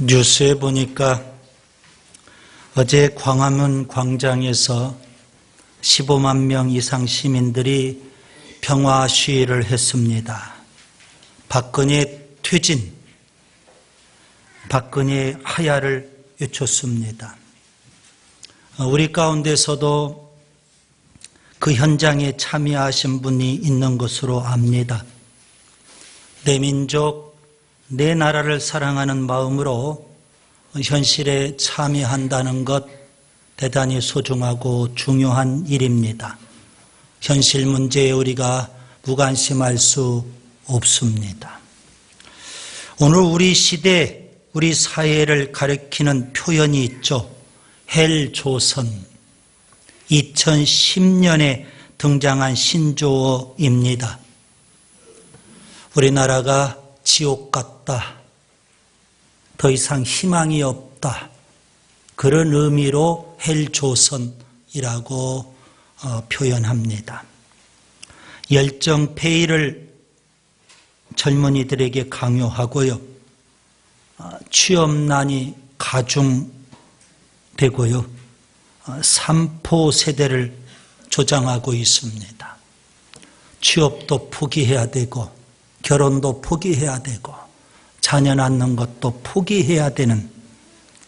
뉴스에 보니까 어제 광화문 광장에서 15만 명 이상 시민들이 평화 시위를 했습니다. 박근혜 퇴진, 박근혜 하야를 외쳤습니다. 우리 가운데서도 그 현장에 참여하신 분이 있는 것으로 압니다. 내 민족, 내 나라를 사랑하는 마음으로 현실에 참여한다는 것 대단히 소중하고 중요한 일입니다. 현실 문제에 우리가 무관심할 수 없습니다. 오늘 우리 시대, 우리 사회를 가리키는 표현이 있죠. 헬조선. 2010년에 등장한 신조어입니다. 우리나라가 지옥 같다. 더 이상 희망이 없다. 그런 의미로 헬조선이라고 표현합니다. 열정페이를 젊은이들에게 강요하고요. 취업난이 가중되고요. 삼포 세대를 조장하고 있습니다. 취업도 포기해야 되고 결혼도 포기해야 되고 자녀 낳는 것도 포기해야 되는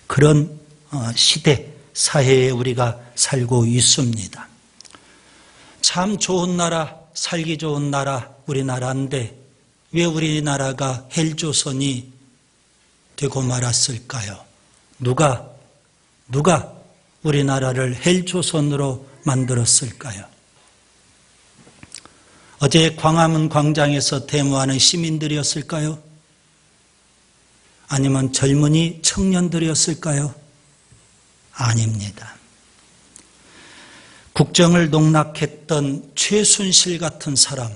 그런 시대, 사회에 우리가 살고 있습니다. 참 좋은 나라, 살기 좋은 나라 우리나라인데 왜 우리나라가 헬조선이 되고 말았을까요? 누가 우리나라를 헬조선으로 만들었을까요? 어제 광화문 광장에서 데모하는 시민들이었을까요? 아니면 젊은이 청년들이었을까요? 아닙니다. 국정을 농락했던 최순실 같은 사람,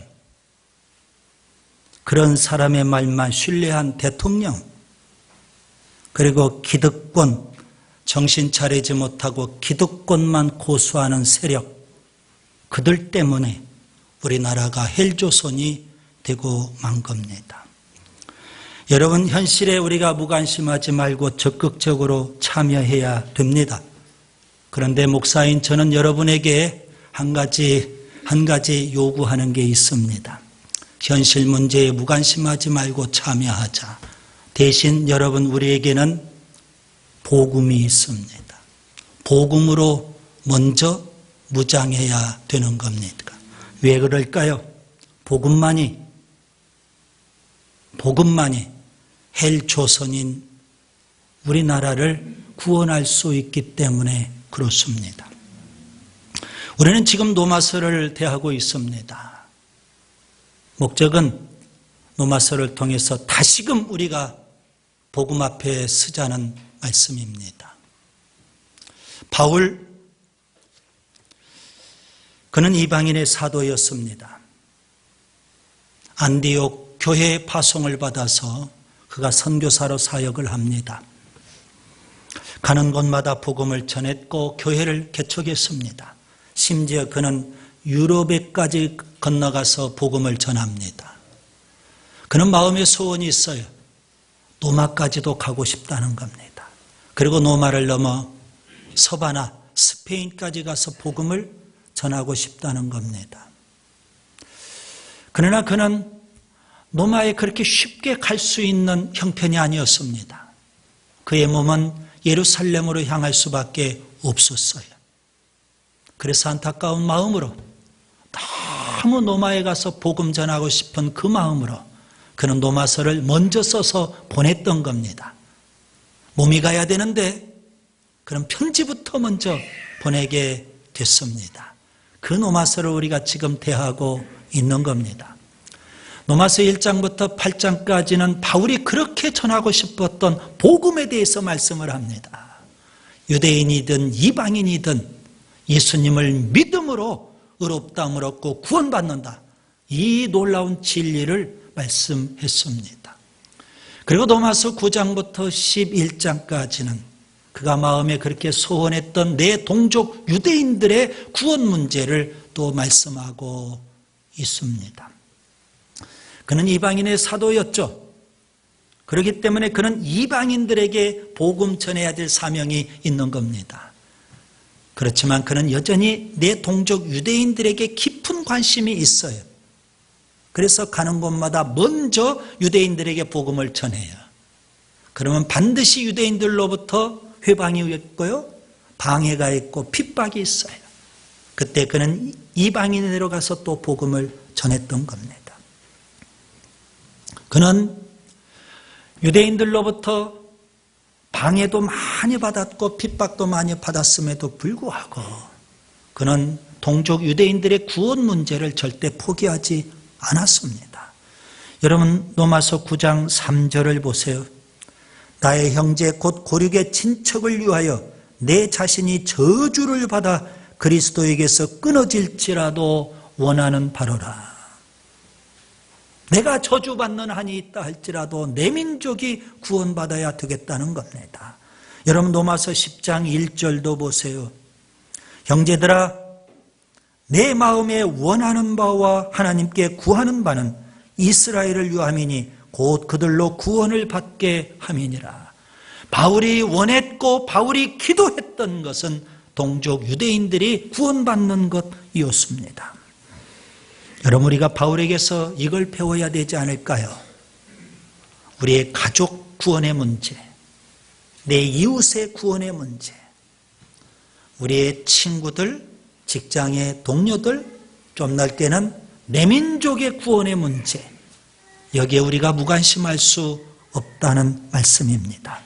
그런 사람의 말만 신뢰한 대통령, 그리고 기득권, 정신 차리지 못하고 기득권만 고수하는 세력, 그들 때문에 우리나라가 헬조선이 되고 만 겁니다. 여러분, 현실에 우리가 무관심하지 말고 적극적으로 참여해야 됩니다. 그런데 목사인 저는 여러분에게 한 가지 요구하는 게 있습니다. 현실 문제에 무관심하지 말고 참여하자. 대신 여러분, 우리에게는 복음이 있습니다. 복음으로 먼저 무장해야 되는 겁니다. 왜 그럴까요? 복음만이 헬조선인 우리나라를 구원할 수 있기 때문에 그렇습니다. 우리는 지금 노마서를 대하고 있습니다. 목적은 노마서를 통해서 다시금 우리가 복음 앞에 서자는 말씀입니다. 바울, 그는 이방인의 사도였습니다. 안디옥 교회의 파송을 받아서 그가 선교사로 사역을 합니다. 가는 곳마다 복음을 전했고 교회를 개척했습니다. 심지어 그는 유럽에까지 건너가서 복음을 전합니다. 그는 마음의 소원이 있어요. 노마까지도 가고 싶다는 겁니다. 그리고 노마를 넘어 서바나, 스페인까지 가서 복음을 전하고 싶다는 겁니다. 그러나 그는 노마에 그렇게 쉽게 갈 수 있는 형편이 아니었습니다. 그의 몸은 예루살렘으로 향할 수밖에 없었어요. 그래서 안타까운 마음으로 너무 노마에 가서 복음 전하고 싶은 그 마음으로 그는 노마서를 먼저 써서 보냈던 겁니다. 몸이 가야 되는데 그런 편지부터 먼저 보내게 됐습니다. 그 노마서를 우리가 지금 대하고 있는 겁니다. 노마서 1장부터 8장까지는 바울이 그렇게 전하고 싶었던 복음에 대해서 말씀을 합니다. 유대인이든 이방인이든 예수님을 믿음으로 의롭다함을 얻고 구원받는다. 이 놀라운 진리를 말씀했습니다. 그리고 노마서 9장부터 11장까지는 그가 마음에 그렇게 소원했던 내 동족 유대인들의 구원 문제를 또 말씀하고 있습니다. 그는 이방인의 사도였죠. 그렇기 때문에 그는 이방인들에게 복음 전해야 될 사명이 있는 겁니다. 그렇지만 그는 여전히 내 동족 유대인들에게 깊은 관심이 있어요. 그래서 가는 곳마다 먼저 유대인들에게 복음을 전해요. 그러면 반드시 유대인들로부터 회방이 있고요, 방해가 있고 핍박이 있어요. 그때 그는 이방인으로 가서 또 복음을 전했던 겁니다. 그는 유대인들로부터 방해도 많이 받았고 핍박도 많이 받았음에도 불구하고 그는 동족 유대인들의 구원 문제를 절대 포기하지 않았습니다. 여러분, 로마서 9장 3절을 보세요. 나의 형제 곧 고륙의 친척을 위하여 내 자신이 저주를 받아 그리스도에게서 끊어질지라도 원하는 바로라. 내가 저주받는 한이 있다 할지라도 내 민족이 구원받아야 되겠다는 겁니다. 여러분, 로마서 10장 1절도 보세요. 형제들아, 내 마음에 원하는 바와 하나님께 구하는 바는 이스라엘을 위함이니 곧 그들로 구원을 받게 함이니라. 바울이 원했고 바울이 기도했던 것은 동족 유대인들이 구원받는 것이었습니다. 여러분, 우리가 바울에게서 이걸 배워야 되지 않을까요? 우리의 가족 구원의 문제, 내 이웃의 구원의 문제, 우리의 친구들, 직장의 동료들, 좀 넓게는 내 민족의 구원의 문제, 여기에 우리가 무관심할 수 없다는 말씀입니다.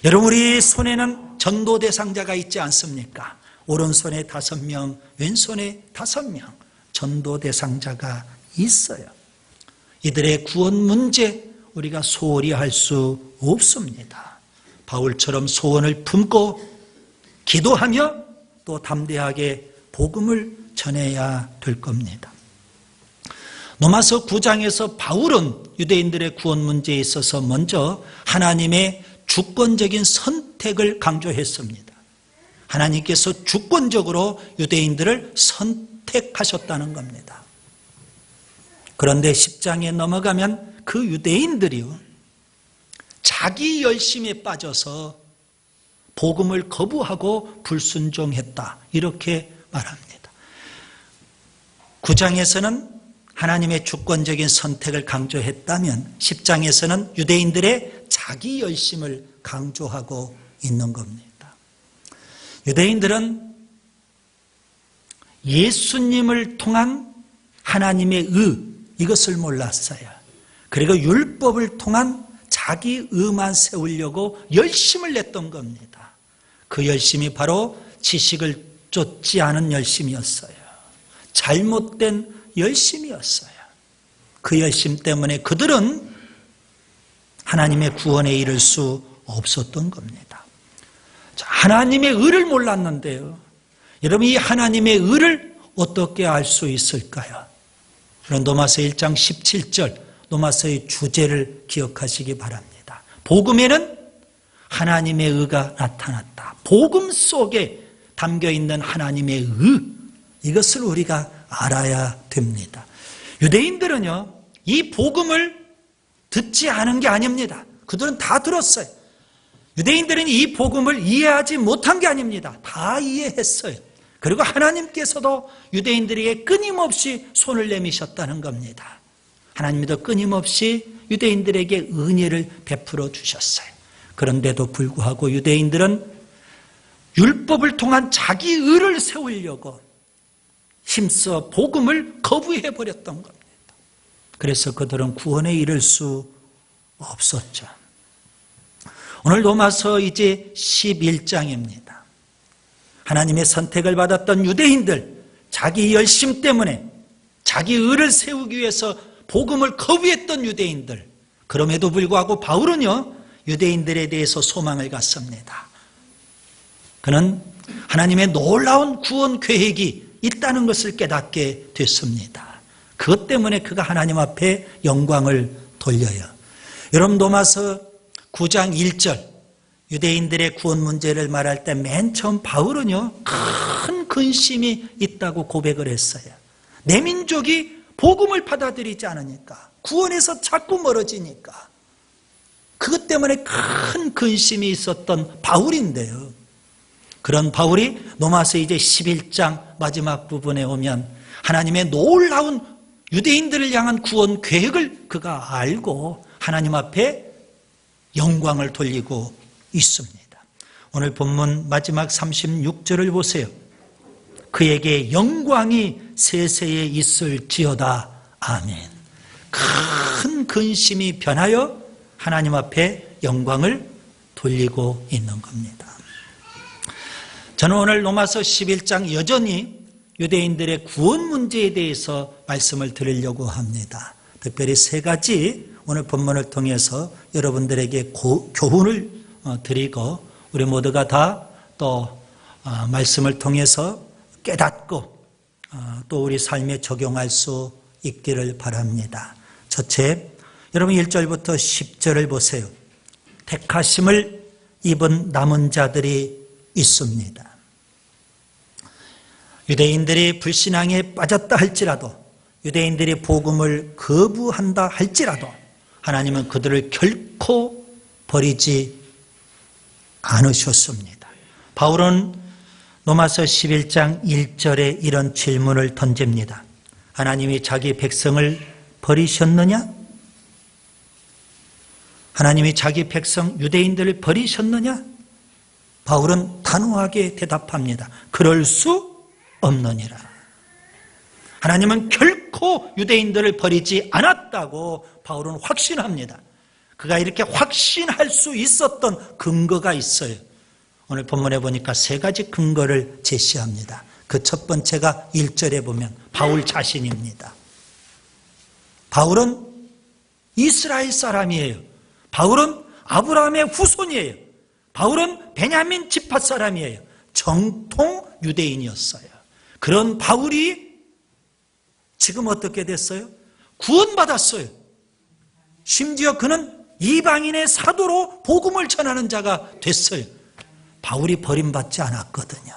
여러분, 우리 손에는 전도 대상자가 있지 않습니까? 오른손에 5명, 왼손에 5명 전도 대상자가 있어요. 이들의 구원 문제 우리가 소홀히 할 수 없습니다. 바울처럼 소원을 품고 기도하며 또 담대하게 복음을 전해야 될 겁니다. 로마서 9장에서 바울은 유대인들의 구원 문제에 있어서 먼저 하나님의 주권적인 선택을 강조했습니다. 하나님께서 주권적으로 유대인들을 선택하셨다는 겁니다. 그런데 10장에 넘어가면 그 유대인들이요, 자기 열심에 빠져서 복음을 거부하고 불순종했다, 이렇게 말합니다. 9장에서는 하나님의 주권적인 선택을 강조했다면 10장에서는 유대인들의 자기 열심을 강조하고 있는 겁니다. 유대인들은 예수님을 통한 하나님의 이것을 몰랐어요. 그리고 율법을 통한 자기 의만 세우려고 열심을 냈던 겁니다. 그 열심이 바로 지식을 쫓지 않은 열심이었어요. 잘못된 열심이었어요. 그 열심 때문에 그들은 하나님의 구원에 이를 수 없었던 겁니다. 하나님의 의를 몰랐는데요, 여러분, 이 하나님의 의를 어떻게 알 수 있을까요? 로마서 1장 17절, 로마서의 주제를 기억하시기 바랍니다. 복음에는 하나님의 의가 나타났다. 복음 속에 담겨있는 하나님의 의, 이것을 우리가 알아야 됩니다. 유대인들은요, 이 복음을 듣지 않은 게 아닙니다. 그들은 다 들었어요. 유대인들은 이 복음을 이해하지 못한 게 아닙니다. 다 이해했어요. 그리고 하나님께서도 유대인들에게 끊임없이 손을 내미셨다는 겁니다. 하나님도 끊임없이 유대인들에게 은혜를 베풀어 주셨어요. 그런데도 불구하고 유대인들은 율법을 통한 자기 의를 세우려고 힘써 복음을 거부해버렸던 겁니다. 그래서 그들은 구원에 이를 수 없었죠. 오늘 로마서 이제 11장입니다. 하나님의 선택을 받았던 유대인들, 자기 열심 때문에 자기 의를 세우기 위해서 복음을 거부했던 유대인들, 그럼에도 불구하고 바울은요, 유대인들에 대해서 소망을 갖습니다. 그는 하나님의 놀라운 구원 계획이 있다는 것을 깨닫게 됐습니다. 그것 때문에 그가 하나님 앞에 영광을 돌려요. 여러분, 로마서 9장 1절, 유대인들의 구원 문제를 말할 때 맨 처음 바울은요, 큰 근심이 있다고 고백을 했어요. 내 민족이 복음을 받아들이지 않으니까, 구원에서 자꾸 멀어지니까 그것 때문에 큰 근심이 있었던 바울인데요. 그런 바울이 로마서 이제 11장 마지막 부분에 오면 하나님의 놀라운 유대인들을 향한 구원 계획을 그가 알고 하나님 앞에 영광을 돌리고 있습니다. 오늘 본문 마지막 36절을 보세요. 그에게 영광이 세세에 있을지어다. 아멘. 큰 근심이 변하여 하나님 앞에 영광을 돌리고 있는 겁니다. 저는 오늘 로마서 11장 여전히 유대인들의 구원 문제에 대해서 말씀을 드리려고 합니다. 특별히 세 가지 오늘 본문을 통해서 여러분들에게 교훈을 드리고 우리 모두가 다 또 말씀을 통해서 깨닫고 또 우리 삶에 적용할 수 있기를 바랍니다. 첫째, 여러분 1절부터 10절을 보세요. 택하심을 입은 남은 자들이 있습니다. 유대인들이 불신앙에 빠졌다 할지라도, 유대인들이 복음을 거부한다 할지라도 하나님은 그들을 결코 버리지 않으셨습니다. 바울은 로마서 11장 1절에 이런 질문을 던집니다. 하나님이 자기 백성을 버리셨느냐? 하나님이 자기 백성 유대인들을 버리셨느냐? 바울은 단호하게 대답합니다. 그럴 수 없느니라. 하나님은 결코 유대인들을 버리지 않았다고 바울은 확신합니다. 그가 이렇게 확신할 수 있었던 근거가 있어요. 오늘 본문에 보니까 세 가지 근거를 제시합니다. 그 첫 번째가 1절에 보면 바울 자신입니다. 바울은 이스라엘 사람이에요. 바울은 아브라함의 후손이에요. 바울은 베냐민 지파 사람이에요. 정통 유대인이었어요. 그런 바울이 지금 어떻게 됐어요? 구원받았어요. 심지어 그는 이방인의 사도로 복음을 전하는 자가 됐어요. 바울이 버림받지 않았거든요.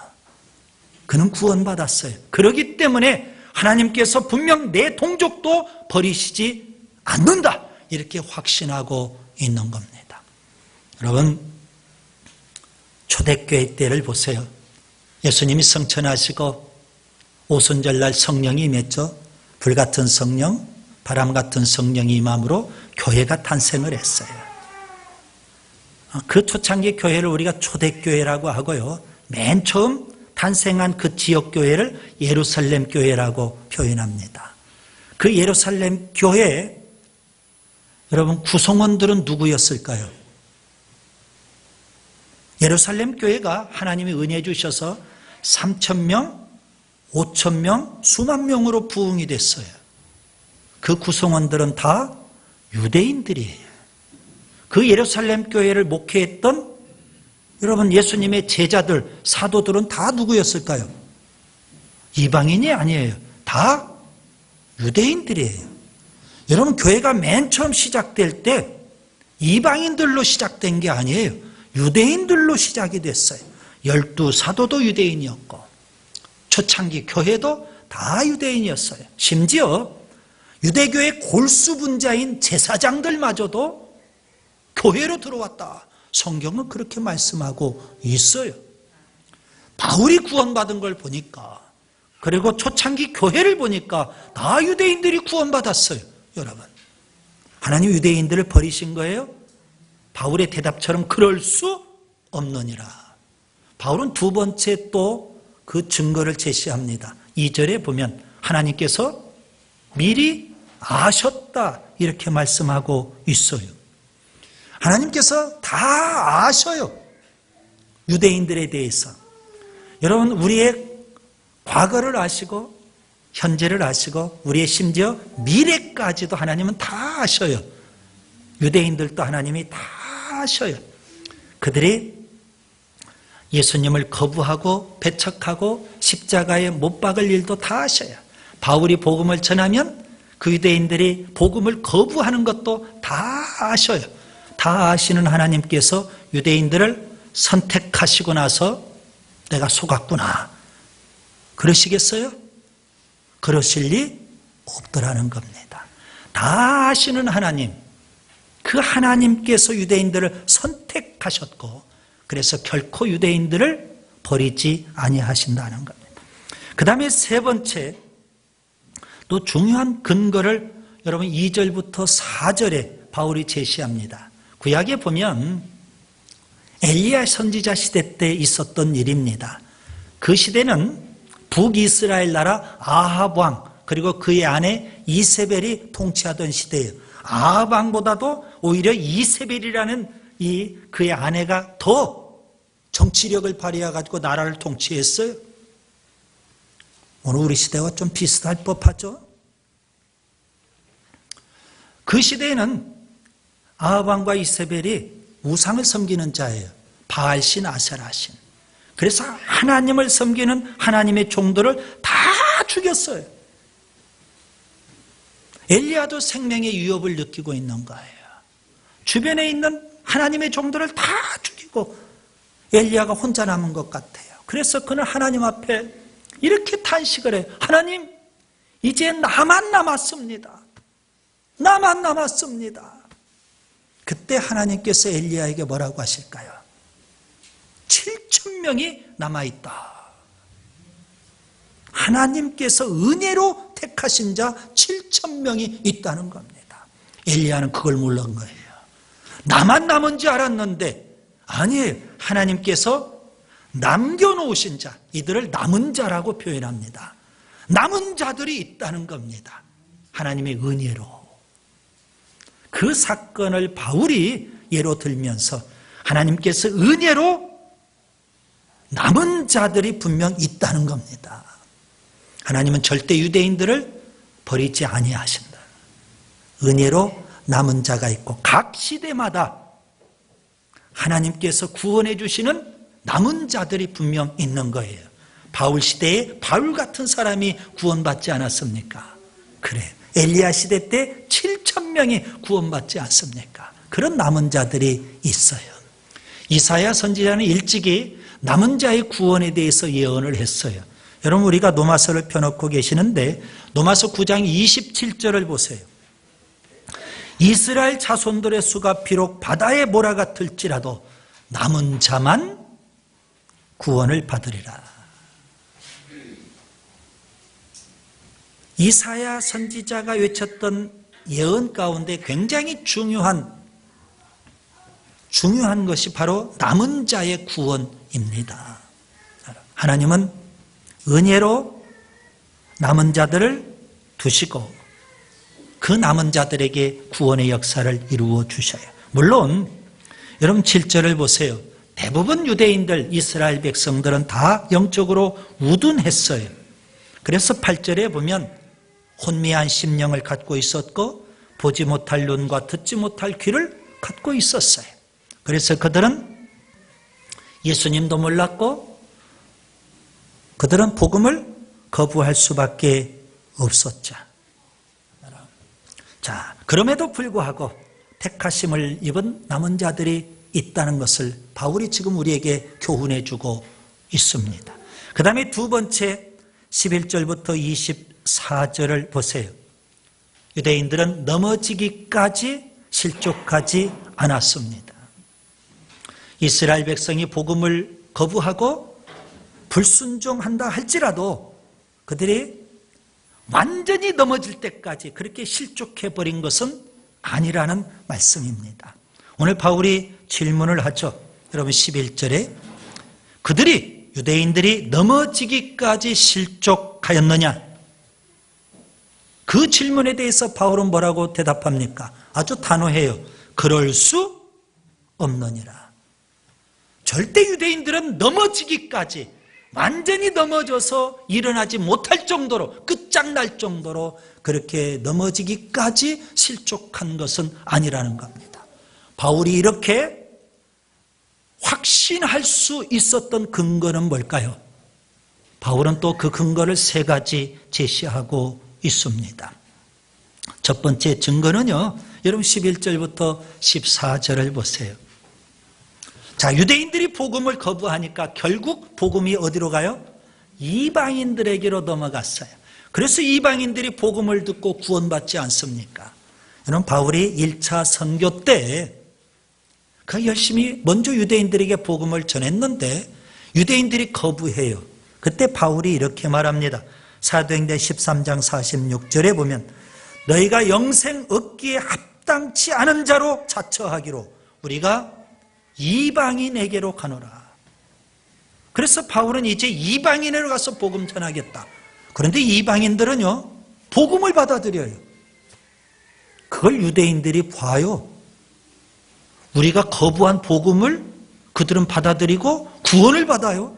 그는 구원받았어요. 그렇기 때문에 하나님께서 분명 내 동족도 버리시지 않는다, 이렇게 확신하고 있는 겁니다. 여러분, 초대교회 때를 보세요. 예수님이 성천하시고 오순절날 성령이 임했죠. 불같은 성령, 바람같은 성령이 임함으로 교회가 탄생을 했어요. 그 초창기 교회를 우리가 초대교회라고 하고요, 맨 처음 탄생한 그 지역교회를 예루살렘 교회라고 표현합니다. 그 예루살렘 교회, 여러분 구성원들은 누구였을까요? 예루살렘 교회가 하나님이 은혜 주셔서 3,000명, 5,000명, 수만 명으로 부흥이 됐어요. 그 구성원들은 다 유대인들이에요. 그 예루살렘 교회를 목회했던 여러분 예수님의 제자들, 사도들은 다 누구였을까요? 이방인이 아니에요. 다 유대인들이에요. 여러분 교회가 맨 처음 시작될 때 이방인들로 시작된 게 아니에요. 유대인들로 시작이 됐어요. 12사도도 유대인이었고 초창기 교회도 다 유대인이었어요. 심지어 유대교의 골수분자인 제사장들마저도 교회로 들어왔다. 성경은 그렇게 말씀하고 있어요. 바울이 구원받은 걸 보니까, 그리고 초창기 교회를 보니까 다 유대인들이 구원받았어요. 여러분, 하나님 유대인들을 버리신 거예요? 바울의 대답처럼 그럴 수 없느니라. 바울은 두 번째 또 그 증거를 제시합니다. 2절에 보면 하나님께서 미리 아셨다, 이렇게 말씀하고 있어요. 하나님께서 다 아셔요. 유대인들에 대해서. 여러분, 우리의 과거를 아시고 현재를 아시고 우리의 심지어 미래까지도 하나님은 다 아셔요. 유대인들도 하나님이 다 아셔요. 그들이 예수님을 거부하고 배척하고 십자가에 못 박을 일도 다 아셔요. 바울이 복음을 전하면 그 유대인들이 복음을 거부하는 것도 다 아셔요. 다 아시는 하나님께서 유대인들을 선택하시고 나서 내가 속았구나, 그러시겠어요? 그러실 리 없더라는 겁니다. 다 아시는 하나님, 그 하나님께서 유대인들을 선택하셨고 그래서 결코 유대인들을 버리지 아니하신다는 겁니다. 그 다음에 세 번째 또 중요한 근거를 여러분 2절부터 4절에 바울이 제시합니다. 구약에 보면 엘리야 선지자 시대 때 있었던 일입니다. 그 시대는 북이스라엘 나라 아합 왕 그리고 그의 아내 이세벨이 통치하던 시대예요. 아합 왕보다도 오히려 이세벨이라는 그의 아내가 더 정치력을 발휘해가지고 나라를 통치했어요. 오늘 우리 시대와 좀 비슷할 법하죠. 그 시대에는 아합 왕과 이세벨이 우상을 섬기는 자예요. 바알신, 아세라신. 그래서 하나님을 섬기는 하나님의 종들을 다 죽였어요. 엘리야도 생명의 위협을 느끼고 있는 거예요. 주변에 있는 하나님의 종들을 다 죽이고 엘리야가 혼자 남은 것 같아요. 그래서 그는 하나님 앞에 이렇게 탄식을 해요. 하나님, 이제 나만 남았습니다. 나만 남았습니다. 그때 하나님께서 엘리야에게 뭐라고 하실까요? 7,000명이 남아있다. 하나님께서 은혜로 택하신 자 7,000명이 있다는 겁니다. 엘리야는 그걸 모르는 거예요. 나만 남은 줄 알았는데 아니에요. 하나님께서 남겨놓으신 자, 이들을 남은 자라고 표현합니다. 남은 자들이 있다는 겁니다. 하나님의 은혜로. 그 사건을 바울이 예로 들면서 하나님께서 은혜로 남은 자들이 분명 있다는 겁니다. 하나님은 절대 유대인들을 버리지 아니하신다. 은혜로 남은 자가 있고 각 시대마다 하나님께서 구원해 주시는 남은 자들이 분명 있는 거예요. 바울 시대에 바울 같은 사람이 구원받지 않았습니까? 그래요. 엘리야 시대 때 7,000명이 구원받지 않습니까? 그런 남은 자들이 있어요. 이사야 선지자는 일찍이 남은 자의 구원에 대해서 예언을 했어요. 여러분 우리가 노마서를 펴놓고 계시는데 노마서 9장 27절을 보세요. 이스라엘 자손들의 수가 비록 바다의 모라 같을지라도 남은 자만 구원을 받으리라. 이사야 선지자가 외쳤던 예언 가운데 굉장히 중요한 것이 바로 남은 자의 구원입니다. 하나님은 은혜로 남은 자들을 두시고 그 남은 자들에게 구원의 역사를 이루어 주셔요. 물론 여러분 7절을 보세요. 대부분 유대인들, 이스라엘 백성들은 다 영적으로 우둔했어요. 그래서 8절에 보면 혼미한 심령을 갖고 있었고 보지 못할 눈과 듣지 못할 귀를 갖고 있었어요. 그래서 그들은 예수님도 몰랐고 그들은 복음을 거부할 수밖에 없었죠. 자, 그럼에도 불구하고 택하심을 입은 남은 자들이 있다는 것을 바울이 지금 우리에게 교훈해 주고 있습니다. 그 다음에 두 번째 11절부터 24절을 보세요. 유대인들은 넘어지기까지 실족하지 않았습니다. 이스라엘 백성이 복음을 거부하고 불순종한다 할지라도 그들이 완전히 넘어질 때까지 그렇게 실족해버린 것은 아니라는 말씀입니다. 오늘 바울이 질문을 하죠. 여러분 11절에 그들이 유대인들이 넘어지기까지 실족하였느냐? 그 질문에 대해서 바울은 뭐라고 대답합니까? 아주 단호해요. 그럴 수 없느니라. 절대 유대인들은 넘어지기까지 완전히 넘어져서 일어나지 못할 정도로 끝장날 정도로 그렇게 넘어지기까지 실족한 것은 아니라는 겁니다. 바울이 이렇게 확신할 수 있었던 근거는 뭘까요? 바울은 또 그 근거를 세 가지 제시하고 있습니다. 첫 번째 증거는요, 여러분 11절부터 14절을 보세요. 자, 유대인들이 복음을 거부하니까 결국 복음이 어디로 가요? 이방인들에게로 넘어갔어요. 그래서 이방인들이 복음을 듣고 구원받지 않습니까? 여러분, 바울이 1차 선교 때 그 열심히 먼저 유대인들에게 복음을 전했는데 유대인들이 거부해요. 그때 바울이 이렇게 말합니다. 사도행전 13장 46절에 보면 너희가 영생 얻기에 합당치 않은 자로 자처하기로 우리가 이방인에게로 가노라. 그래서 바울은 이제 이방인으로 가서 복음 전하겠다. 그런데 이방인들은요, 복음을 받아들여요. 그걸 유대인들이 봐요. 우리가 거부한 복음을 그들은 받아들이고 구원을 받아요.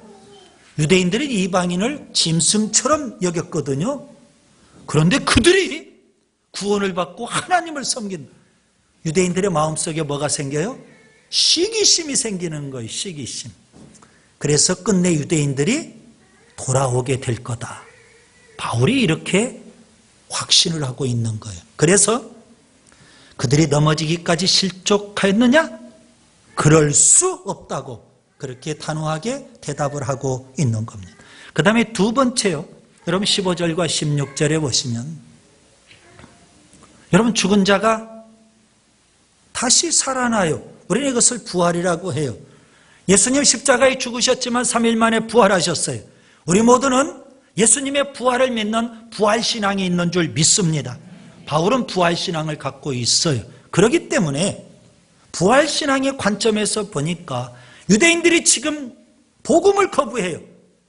유대인들은 이방인을 짐승처럼 여겼거든요. 그런데 그들이 구원을 받고 하나님을 섬긴 유대인들의 마음속에 뭐가 생겨요? 시기심이 생기는 거예요. 시기심. 그래서 끝내 유대인들이 돌아오게 될 거다. 바울이 이렇게 확신을 하고 있는 거예요. 그래서 그들이 넘어지기까지 실족하였느냐? 그럴 수 없다고 그렇게 단호하게 대답을 하고 있는 겁니다. 그 다음에 두 번째요. 여러분 15절과 16절에 보시면 여러분 죽은 자가 다시 살아나요. 우리는 이것을 부활이라고 해요. 예수님 십자가에 죽으셨지만 3일 만에 부활하셨어요. 우리 모두는 예수님의 부활을 믿는 부활신앙이 있는 줄 믿습니다. 바울은 부활신앙을 갖고 있어요. 그렇기 때문에 부활신앙의 관점에서 보니까 유대인들이 지금 복음을 거부해요.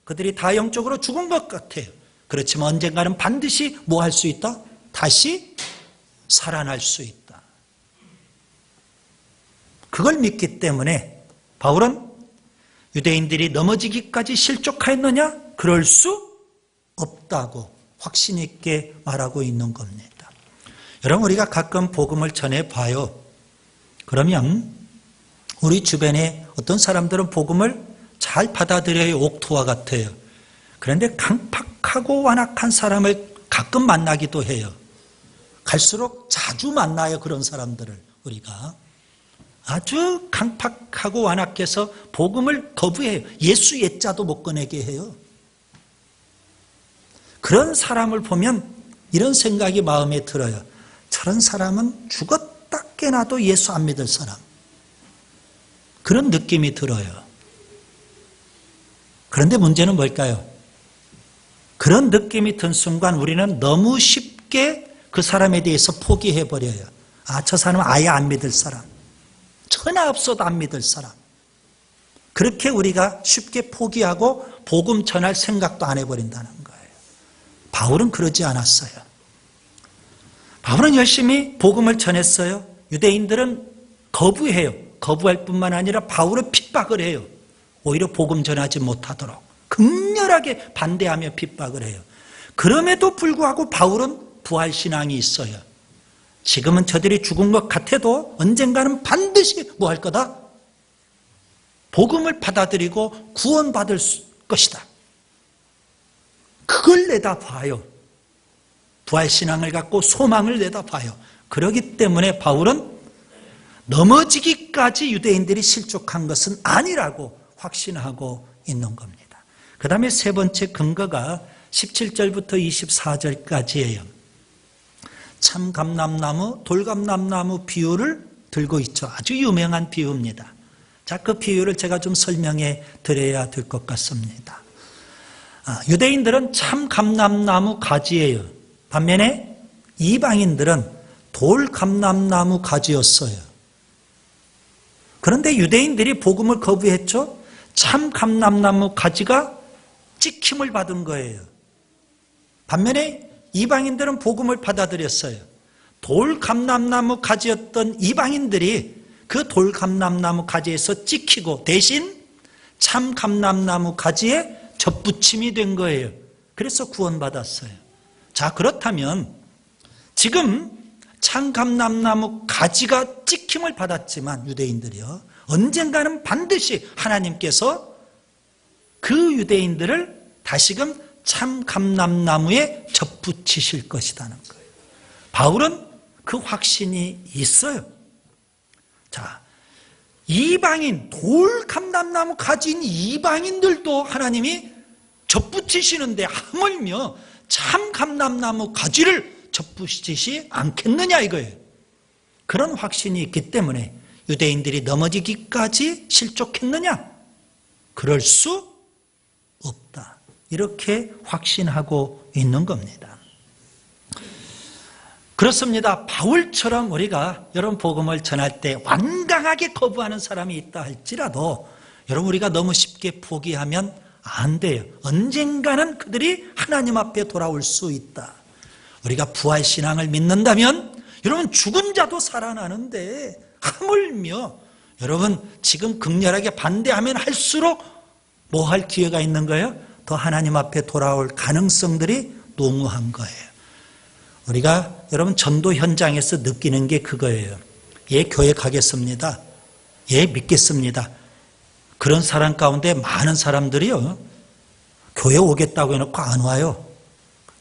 그들이 다 영적으로 죽은 것 같아요. 그렇지만 언젠가는 반드시 뭐 할 수 있다? 다시 살아날 수 있다. 그걸 믿기 때문에 바울은 유대인들이 넘어지기까지 실족하였느냐? 그럴 수 없다고 확신 있게 말하고 있는 겁니다. 여러분, 우리가 가끔 복음을 전해봐요. 그러면 우리 주변에 어떤 사람들은 복음을 잘 받아들여요. 옥토와 같아요. 그런데 강팍하고 완악한 사람을 가끔 만나기도 해요. 갈수록 자주 만나요. 그런 사람들을 우리가. 아주 강팍하고 완악해서 복음을 거부해요. 예수 예자도 못 꺼내게 해요. 그런 사람을 보면 이런 생각이 마음에 들어요. 저런 사람은 죽었다 깨나도 예수 안 믿을 사람. 그런 느낌이 들어요. 그런데 문제는 뭘까요? 그런 느낌이 든 순간 우리는 너무 쉽게 그 사람에 대해서 포기해버려요. 아, 저 사람은 아예 안 믿을 사람. 천하 없어도 안 믿을 사람. 그렇게 우리가 쉽게 포기하고 복음 전할 생각도 안 해버린다는 거예요. 바울은 그러지 않았어요. 바울은 열심히 복음을 전했어요. 유대인들은 거부해요. 거부할 뿐만 아니라 바울을 핍박을 해요. 오히려 복음 전하지 못하도록 극렬하게 반대하며 핍박을 해요. 그럼에도 불구하고 바울은 부활신앙이 있어요. 지금은 저들이 죽은 것 같아도 언젠가는 반드시 뭐 할 거다? 복음을 받아들이고 구원받을 것이다. 그걸 내다봐요. 부활신앙을 갖고 소망을 내다봐요. 그렇기 때문에 바울은 넘어지기까지 유대인들이 실족한 것은 아니라고 확신하고 있는 겁니다. 그 다음에 세 번째 근거가 17절부터 24절까지예요. 참감람나무, 돌감람나무 비유를 들고 있죠. 아주 유명한 비유입니다. 자, 그 비유를 제가 좀 설명해 드려야 될 것 같습니다. 유대인들은 참감람나무 가지예요. 반면에 이방인들은 돌감람나무 가지였어요. 그런데 유대인들이 복음을 거부했죠. 참감람나무 가지가 찍힘을 받은 거예요. 반면에 이방인들은 복음을 받아들였어요. 돌감람나무 가지였던 이방인들이 그 돌감람나무 가지에서 찍히고 대신 참감람나무 가지에 접붙임이 된 거예요. 그래서 구원받았어요. 자, 그렇다면 지금 참감람나무 가지가 찍힘을 받았지만 유대인들이요, 언젠가는 반드시 하나님께서 그 유대인들을 다시금 참감람나무에 접붙이실 것이라는 거예요. 바울은 그 확신이 있어요. 자, 이방인, 돌감람나무 가진 이방인들도 하나님이 접붙이시는데 하물며 참감람나무 가지를 접붙이시지 않겠느냐 이거예요. 그런 확신이 있기 때문에 유대인들이 넘어지기까지 실족했느냐? 그럴 수 없다. 이렇게 확신하고 있는 겁니다. 그렇습니다. 바울처럼 우리가 여러분 복음을 전할 때 완강하게 거부하는 사람이 있다 할지라도 여러분 우리가 너무 쉽게 포기하면 안 돼요. 언젠가는 그들이 하나님 앞에 돌아올 수 있다. 우리가 부활신앙을 믿는다면 여러분 죽은 자도 살아나는데 하물며 여러분 지금 극렬하게 반대하면 할수록 뭐 할 기회가 있는 거예요? 더 하나님 앞에 돌아올 가능성들이 농후한 거예요. 우리가 여러분 전도 현장에서 느끼는 게 그거예요. 예, 교회 가겠습니다. 예, 믿겠습니다. 그런 사람 가운데 많은 사람들이요, 교회 오겠다고 해놓고 안 와요.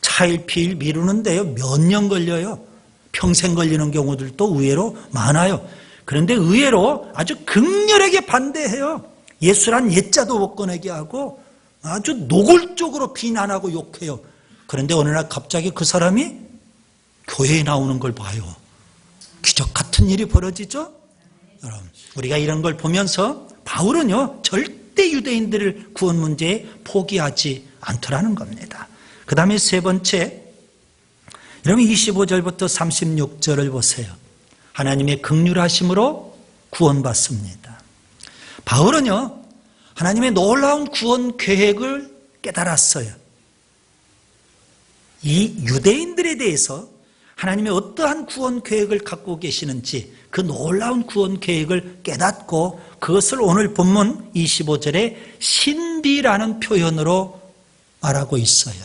차일피일 미루는데요, 몇 년 걸려요. 평생 걸리는 경우들도 의외로 많아요. 그런데 의외로 아주 극렬하게 반대해요. 예수란 옛자도 못 꺼내게 하고 아주 노골적으로 비난하고 욕해요. 그런데 어느 날 갑자기 그 사람이 교회에 나오는 걸 봐요. 기적 같은 일이 벌어지죠? 여러분, 우리가 이런 걸 보면서 바울은요, 절대 유대인들을 구원 문제에 포기하지 않더라는 겁니다. 그 다음에 세 번째, 여러분 25절부터 36절을 보세요. 하나님의 긍휼하심으로 구원받습니다. 바울은요, 하나님의 놀라운 구원 계획을 깨달았어요. 이 유대인들에 대해서 하나님의 어떠한 구원 계획을 갖고 계시는지 그 놀라운 구원 계획을 깨닫고 그것을 오늘 본문 25절에 신비라는 표현으로 말하고 있어요.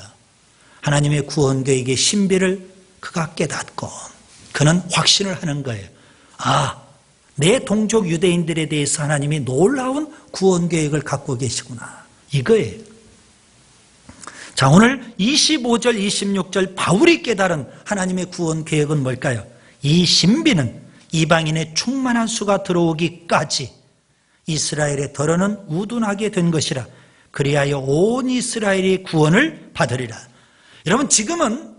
하나님의 구원 계획의 신비를 그가 깨닫고 그는 확신을 하는 거예요. 아, 내 동족 유대인들에 대해서 하나님이 놀라운 구원 계획을 갖고 계시구나. 이거예요. 자, 오늘 25절, 26절 바울이 깨달은 하나님의 구원 계획은 뭘까요? 이 신비는 이방인의 충만한 수가 들어오기까지 이스라엘의 덜어는 우둔하게 된 것이라. 그리하여 온 이스라엘이 구원을 받으리라. 여러분, 지금은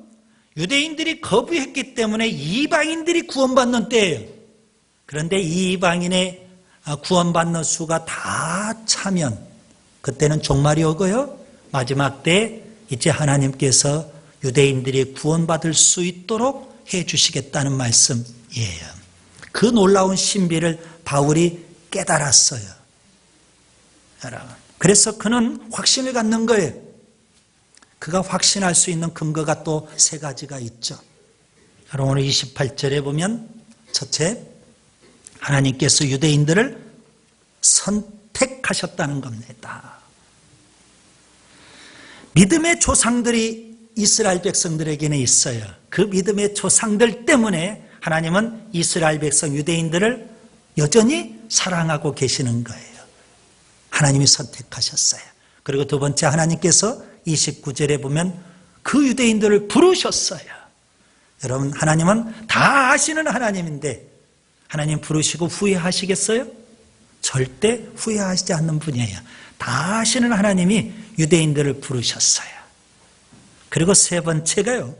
유대인들이 거부했기 때문에 이방인들이 구원받는 때예요. 그런데 이 이방인의 구원받는 수가 다 차면 그때는 종말이 오고요, 마지막 때 이제 하나님께서 유대인들이 구원받을 수 있도록 해 주시겠다는 말씀이에요. 그 놀라운 신비를 바울이 깨달았어요. 여러분, 그래서 그는 확신을 갖는 거예요. 그가 확신할 수 있는 근거가 또 세 가지가 있죠. 여러분, 오늘 28절에 보면 첫째, 하나님께서 유대인들을 선택하셨다는 겁니다. 믿음의 조상들이 이스라엘 백성들에게는 있어요. 그 믿음의 조상들 때문에 하나님은 이스라엘 백성 유대인들을 여전히 사랑하고 계시는 거예요. 하나님이 선택하셨어요. 그리고 두 번째, 하나님께서 29절에 보면 그 유대인들을 부르셨어요. 여러분, 하나님은 다 아시는 하나님인데 하나님 부르시고 후회하시겠어요? 절대 후회하시지 않는 분이에요. 다 아시는 하나님이 유대인들을 부르셨어요. 그리고 세 번째가요,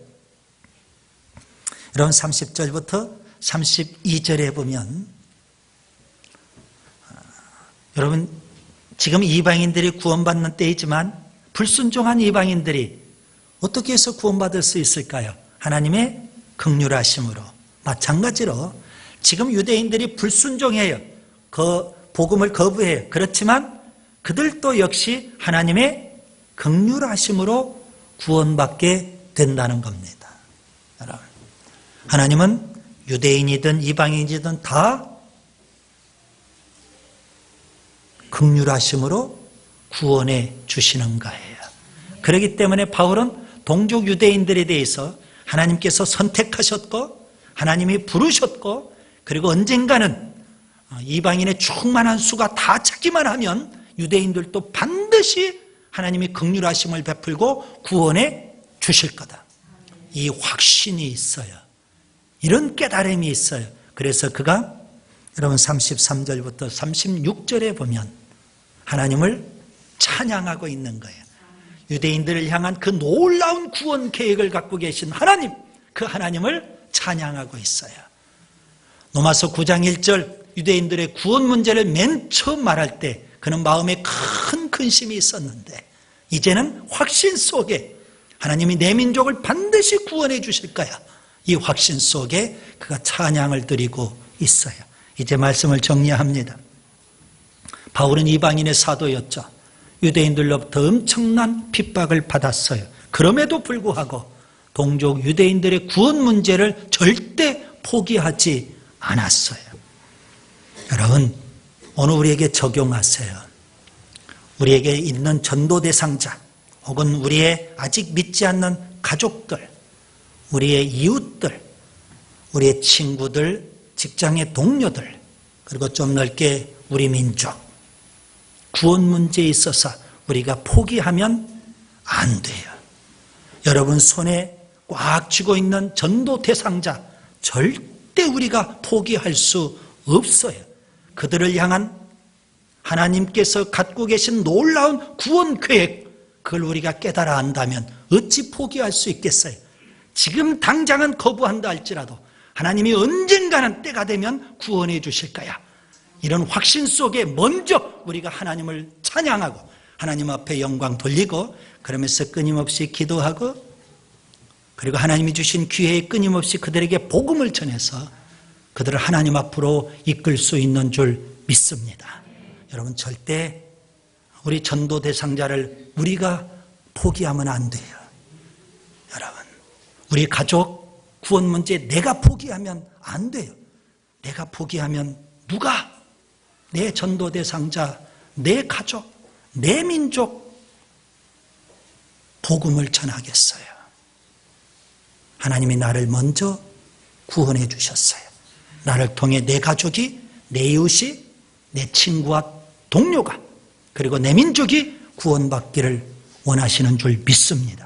여러분 30절부터 32절에 보면 여러분 지금 이방인들이 구원받는 때이지만 불순종한 이방인들이 어떻게 해서 구원받을 수 있을까요? 하나님의 긍휼하심으로. 마찬가지로 지금 유대인들이 불순종해요. 그 복음을 거부해요. 그렇지만 그들도 역시 하나님의 긍휼하심으로 구원받게 된다는 겁니다. 여러분, 하나님은 유대인이든 이방인이든 다 긍휼하심으로 구원해 주시는 거예요. 그렇기 때문에 바울은 동족 유대인들에 대해서 하나님께서 선택하셨고 하나님이 부르셨고 그리고 언젠가는 이방인의 충만한 수가 다 찾기만 하면 유대인들도 반드시 하나님이 긍휼하심을 베풀고 구원해 주실 거다. 이 확신이 있어요. 이런 깨달음이 있어요. 그래서 그가 여러분 33절부터 36절에 보면 하나님을 찬양하고 있는 거예요. 유대인들을 향한 그 놀라운 구원 계획을 갖고 계신 하나님, 그 하나님을 찬양하고 있어요. 로마서 9장 1절 유대인들의 구원 문제를 맨 처음 말할 때 그는 마음에 큰 근심이 있었는데 이제는 확신 속에 하나님이 내 민족을 반드시 구원해 주실 거야. 이 확신 속에 그가 찬양을 드리고 있어요. 이제 말씀을 정리합니다. 바울은 이방인의 사도였죠. 유대인들로부터 엄청난 핍박을 받았어요. 그럼에도 불구하고 동족 유대인들의 구원 문제를 절대 포기하지 않았어요. 여러분, 오늘 우리에게 적용하세요. 우리에게 있는 전도 대상자 혹은 우리의 아직 믿지 않는 가족들, 우리의 이웃들, 우리의 친구들, 직장의 동료들, 그리고 좀 넓게 우리 민족, 구원 문제에 있어서 우리가 포기하면 안 돼요. 여러분 손에 꽉 쥐고 있는 전도 대상자 절대 우리가 포기할 수 없어요. 그들을 향한 하나님께서 갖고 계신 놀라운 구원 계획, 그걸 우리가 깨달아 안다면 어찌 포기할 수 있겠어요? 지금 당장은 거부한다 할지라도 하나님이 언젠가는 때가 되면 구원해 주실 거야. 이런 확신 속에 먼저 우리가 하나님을 찬양하고 하나님 앞에 영광 돌리고 그러면서 끊임없이 기도하고 그리고 하나님이 주신 기회에 끊임없이 그들에게 복음을 전해서 그들을 하나님 앞으로 이끌 수 있는 줄 믿습니다. 여러분 절대 우리 전도 대상자를 우리가 포기하면 안 돼요. 여러분 우리 가족 구원 문제 내가 포기하면 안 돼요. 내가 포기하면 누가 내 전도 대상자, 내 가족, 내 민족 복음을 전하겠어요. 하나님이 나를 먼저 구원해 주셨어요. 나를 통해 내 가족이, 내 이웃이, 내 친구와 동료가 그리고 내 민족이 구원받기를 원하시는 줄 믿습니다.